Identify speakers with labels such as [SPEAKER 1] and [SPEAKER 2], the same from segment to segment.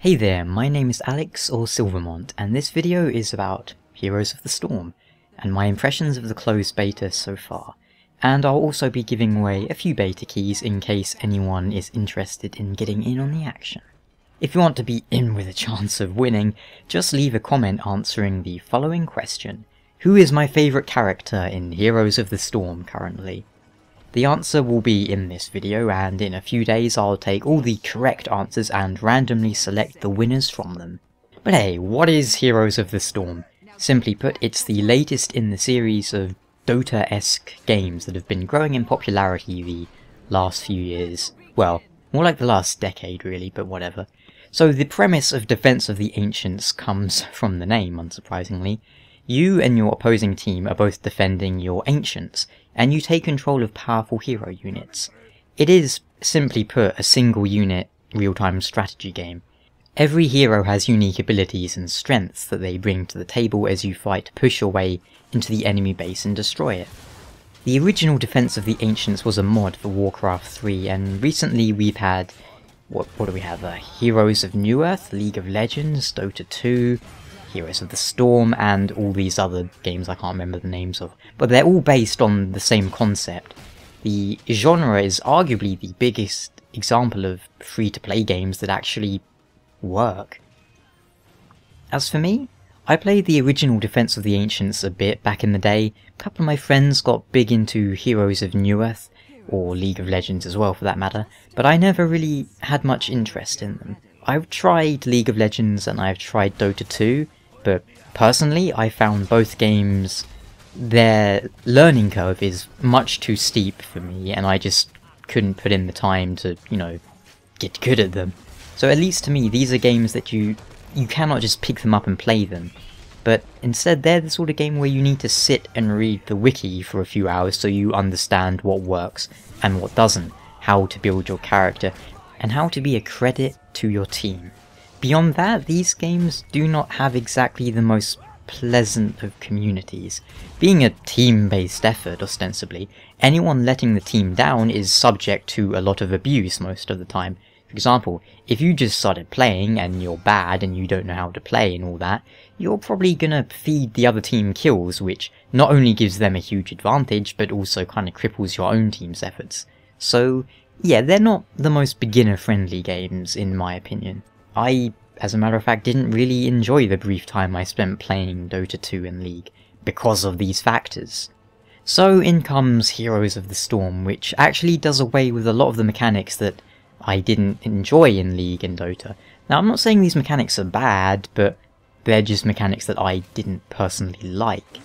[SPEAKER 1] Hey there, my name is Alex or Mont, and this video is about Heroes of the Storm, and my impressions of the closed beta so far. And I'll also be giving away a few beta keys in case anyone is interested in getting in on the action. If you want to be in with a chance of winning, just leave a comment answering the following question. Who is my favourite character in Heroes of the Storm currently? The answer will be in this video, and in a few days I'll take all the correct answers and randomly select the winners from them. But hey, what is Heroes of the Storm? Simply put, it's the latest in the series of Dota-esque games that have been growing in popularity the last few years. Well, more like the last decade really, but whatever. So the premise of Defense of the Ancients comes from the name, unsurprisingly. You and your opposing team are both defending your Ancients, and you take control of powerful hero units. It is, simply put, a single unit, real-time strategy game. Every hero has unique abilities and strengths that they bring to the table as you fight to push your way into the enemy base and destroy it. The original Defense of the Ancients was a mod for Warcraft 3, and recently we've had, what do we have, Heroes of New Earth, League of Legends, Dota 2, Heroes of the Storm, and all these other games I can't remember the names of. But they're all based on the same concept. The genre is arguably the biggest example of free-to-play games that actually work. As for me, I played the original Defense of the Ancients a bit back in the day. A couple of my friends got big into Heroes of New Earth, or League of Legends as well for that matter, but I never really had much interest in them. I've tried League of Legends and I've tried Dota 2, but personally I found both games, their learning curve is much too steep for me, and I just couldn't put in the time to, get good at them. So at least to me, these are games that you cannot just pick them up and play them, but instead they're the sort of game where you need to sit and read the wiki for a few hours so you understand what works and what doesn't, how to build your character, and how to be a credit to your team. Beyond that, these games do not have exactly the most pleasant of communities. Being a team-based effort, ostensibly, anyone letting the team down is subject to a lot of abuse most of the time. For example, if you just started playing and you're bad and you don't know how to play and all that, you're probably gonna feed the other team kills, which not only gives them a huge advantage, but also kind of cripples your own team's efforts. So, yeah, they're not the most beginner-friendly games, in my opinion. I, as a matter of fact, didn't really enjoy the brief time I spent playing Dota 2 and League, because of these factors. So in comes Heroes of the Storm, which actually does away with a lot of the mechanics that I didn't enjoy in League and Dota. Now, I'm not saying these mechanics are bad, but they're just mechanics that I didn't personally like.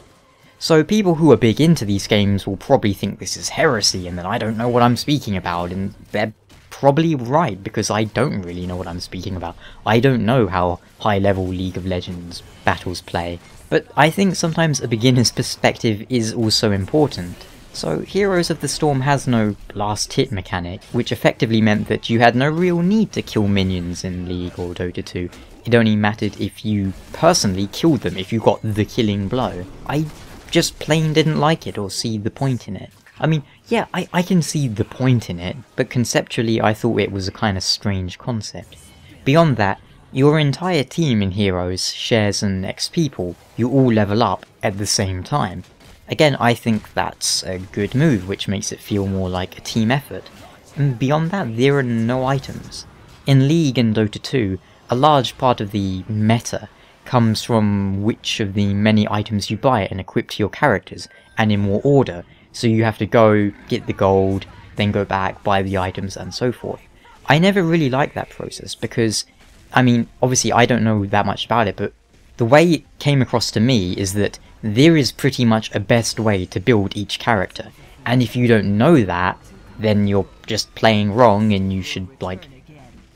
[SPEAKER 1] So people who are big into these games will probably think this is heresy and that I don't know what I'm speaking about, and they're probably right, because I don't really know what I'm speaking about. I don't know how high-level League of Legends battles play, but I think sometimes a beginner's perspective is also important. So Heroes of the Storm has no last hit mechanic, which effectively meant that you had no real need to kill minions in League or Dota 2. It only mattered if you personally killed them, if you got the killing blow. I just plain didn't like it or see the point in it. I mean, yeah, I can see the point in it, but conceptually I thought it was a kind of strange concept. Beyond that, your entire team in Heroes shares an XP pool. You all level up at the same time. Again, I think that's a good move, which makes it feel more like a team effort. And beyond that, there are no items. In League and Dota 2, a large part of the meta comes from which of the many items you buy and equip to your characters, and in what order. So you have to go, get the gold, then go back, buy the items, and so forth. I never really liked that process because, I mean, obviously I don't know that much about it, but the way it came across to me is that there is pretty much a best way to build each character. And if you don't know that, then you're just playing wrong and you should, like,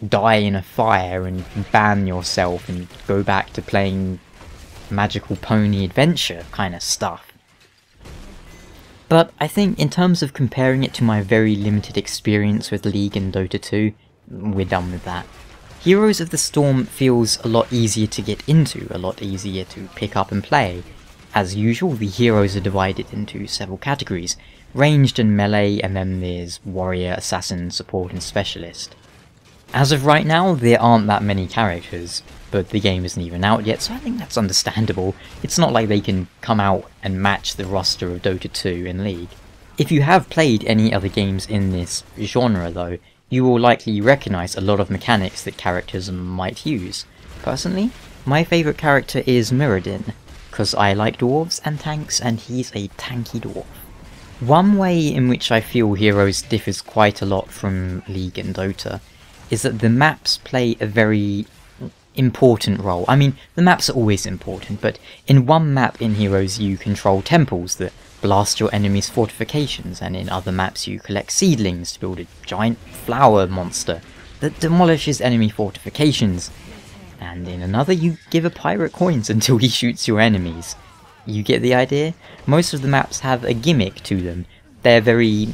[SPEAKER 1] die in a fire and ban yourself and go back to playing Magical Pony Adventure kind of stuff. But I think in terms of comparing it to my very limited experience with League and Dota 2, we're done with that. Heroes of the Storm feels a lot easier to get into, a lot easier to pick up and play. As usual, the heroes are divided into several categories, ranged and melee, and then there's warrior, assassin, support and specialist. As of right now, there aren't that many characters, but the game isn't even out yet, so I think that's understandable. It's not like they can come out and match the roster of Dota 2 in League. If you have played any other games in this genre though, you will likely recognise a lot of mechanics that characters might use. Personally, my favourite character is Muradin, because I like dwarves and tanks, and he's a tanky dwarf. One way in which I feel Heroes differs quite a lot from League and Dota is that the maps play a very important role. I mean, the maps are always important, but in one map in Heroes you control temples that blast your enemy's fortifications, and in other maps you collect seedlings to build a giant flower monster that demolishes enemy fortifications, and in another you give a pirate coins until he shoots your enemies. You get the idea? Most of the maps have a gimmick to them. They're very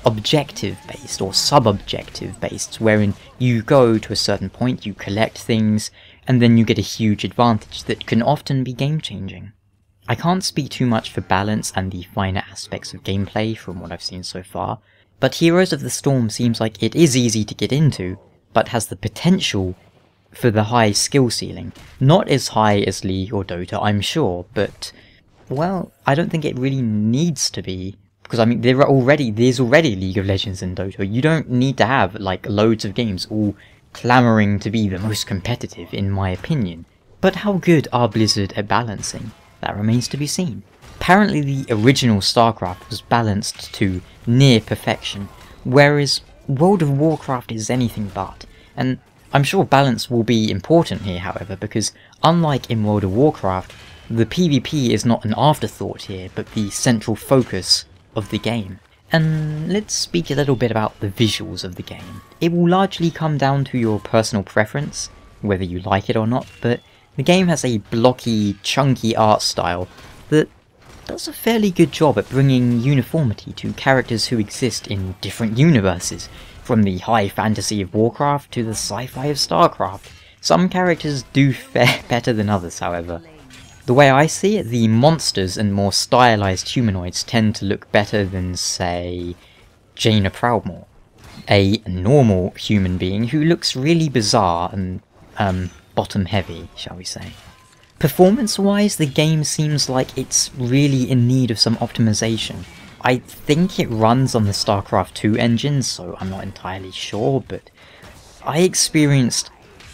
[SPEAKER 1] objective based or sub-objective based, wherein you go to a certain point, you collect things, and then you get a huge advantage that can often be game changing. I can't speak too much for balance and the finer aspects of gameplay from what I've seen so far, but Heroes of the Storm seems like it is easy to get into, but has the potential for the high skill ceiling. Not as high as League or Dota, I'm sure, but, well, I don't think it really needs to be, because I mean, there's already League of Legends and Dota. You don't need to have, like, loads of games all clamouring to be the most competitive, in my opinion. But how good are Blizzard at balancing? That remains to be seen. Apparently the original StarCraft was balanced to near perfection, whereas World of Warcraft is anything but. And I'm sure balance will be important here, however, because unlike in World of Warcraft, the PvP is not an afterthought here, but the central focus of the game. And let's speak a little bit about the visuals of the game. It will largely come down to your personal preference, whether you like it or not, but the game has a blocky, chunky art style that does a fairly good job at bringing uniformity to characters who exist in different universes, from the high fantasy of Warcraft to the sci-fi of StarCraft. Some characters do fare better than others, however. The way I see it, the monsters and more stylized humanoids tend to look better than, say, Jaina Proudmoore, a normal human being who looks really bizarre and, bottom heavy, shall we say. Performance-wise, the game seems like it's really in need of some optimization. I think it runs on the StarCraft 2 engine, so I'm not entirely sure, but I experienced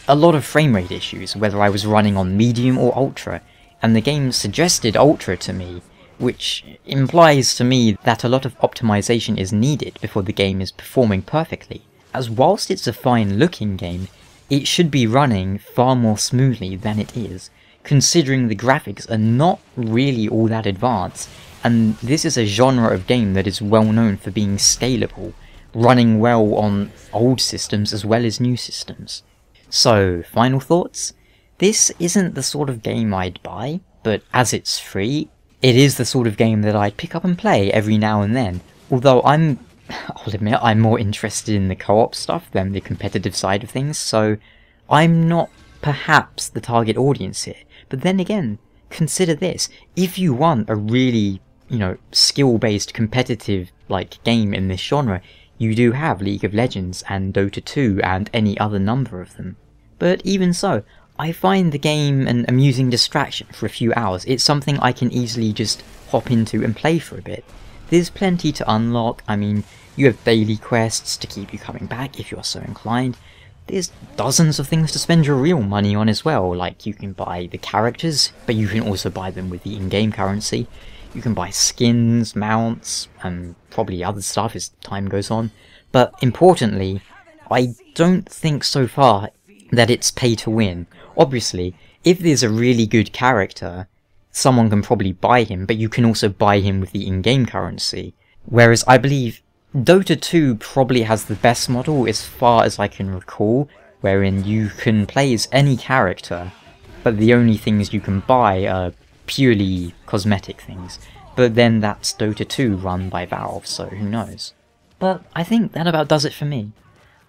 [SPEAKER 1] a lot of frame rate issues, whether I was running on medium or ultra, and the game suggested ultra to me, which implies to me that a lot of optimization is needed before the game is performing perfectly, as whilst it's a fine looking game, it should be running far more smoothly than it is, considering the graphics are not really all that advanced, and this is a genre of game that is well known for being scalable, running well on old systems as well as new systems. So, final thoughts? This isn't the sort of game I'd buy, but as it's free, it is the sort of game that I'd pick up and play every now and then, although I'll admit I'm more interested in the co-op stuff than the competitive side of things, so I'm not perhaps the target audience here. But then again, consider this, if you want a really, skill-based competitive, game in this genre, you do have League of Legends and Dota 2 and any other number of them. But even so, I find the game an amusing distraction for a few hours. It's something I can easily just hop into and play for a bit. There's plenty to unlock. I mean, you have daily quests to keep you coming back if you're so inclined. There's dozens of things to spend your real money on as well, like you can buy the characters, but you can also buy them with the in-game currency. You can buy skins, mounts, and probably other stuff as time goes on. But importantly, I don't think so far that it's pay to win. Obviously, if there's a really good character, someone can probably buy him, but you can also buy him with the in-game currency. Whereas I believe Dota 2 probably has the best model as far as I can recall, wherein you can play as any character, but the only things you can buy are purely cosmetic things. But then that's Dota 2 run by Valve, so who knows. But I think that about does it for me.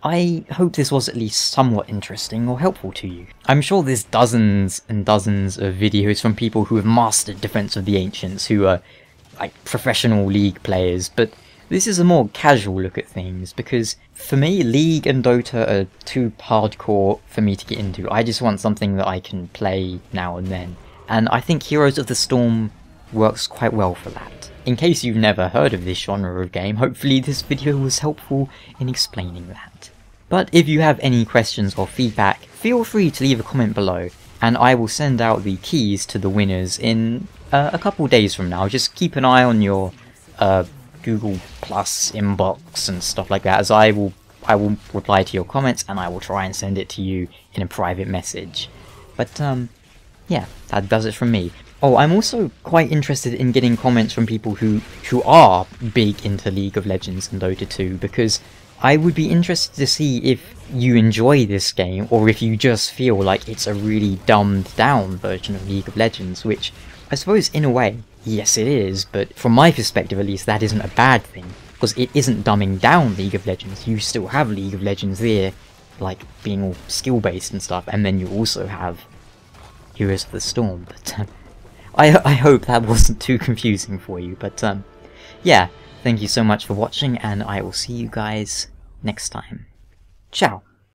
[SPEAKER 1] I hope this was at least somewhat interesting or helpful to you. I'm sure there's dozens and dozens of videos from people who have mastered Defense of the Ancients, who are like professional League players, but this is a more casual look at things, because for me, League and Dota are too hardcore for me to get into. I just want something that I can play now and then, and I think Heroes of the Storm works quite well for that. In case you've never heard of this genre of game, hopefully this video was helpful in explaining that. But if you have any questions or feedback, feel free to leave a comment below, and I will send out the keys to the winners in a couple days from now. Just keep an eye on your Google Plus inbox and stuff like that, as I will reply to your comments and I will try and send it to you in a private message. But yeah, that does it from me. Oh, I'm also quite interested in getting comments from people who are big into League of Legends and Dota 2, because I would be interested to see if you enjoy this game, or if you just feel like it's a really dumbed down version of League of Legends, which I suppose in a way, yes it is, but from my perspective at least, that isn't a bad thing, because it isn't dumbing down League of Legends. You still have League of Legends there, like being all skill based and stuff, and then you also have Heroes of the Storm, but I hope that wasn't too confusing for you, but yeah, thank you so much for watching, and I will see you guys next time. Ciao!